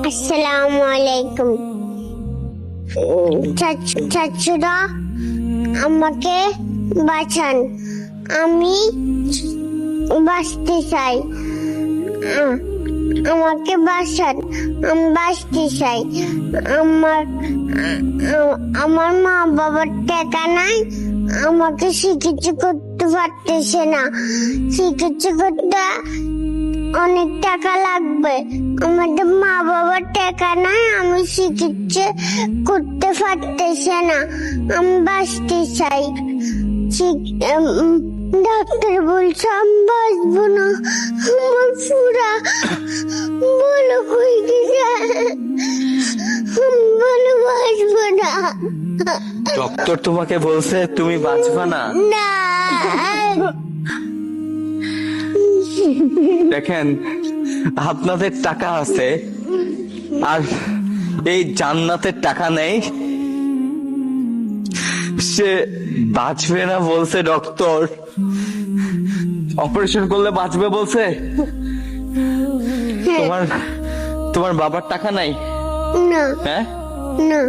আসসালামু আলাইকুম। চাচুরা আমাকে বাঁচান, আমি বাঁচতে চাই। আমাকে বাঁচান, আমি বাঁচতে চাই। আমার মা বাবার টাকা নাই, আমাকে চিকিৎসা করতে পারতেছে না। চিকিৎসা করতে অনেক টাকা লাগবে, আমাদের মা বাবার টাকা নাই, আমি চিকিৎসা করতে পারতেছে না। আমি বাঁচতে চাই। ডাক্তার বলছে আমি বাঁচবো না, আমার পুরা বলো হয়ে গেছে, বলো বাঁচবো না। ডক্টর তোমাকে বলছে তুমি বাঁচবা না? না, দেখেন, আপনাদের টাকা আছে আর এই জান্নাতের টাকা নেই। সে বাঁচবে না বলছে ডক্টর, অপারেশন করলে বাঁচবে বলছে। তোমার তোমার বাবার টাকা নাই? না, হ্যাঁ, না।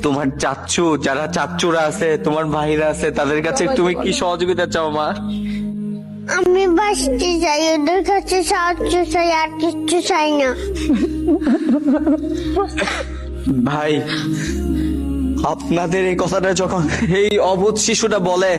তোমার চাচ্চু, যারা চাচ্চুরা আছে, তোমার ভাইরা আছে, তাদের কাছে তুমি কি সহযোগিতা চাও মা? আমি বাঁচতে চাই, ওদের কাছে সাহায্য চাই, আর কিচ্ছু চাই না। ভাই, আপনাদের এই কথাটা যখন এই অবুঝ শিশুটা বলে,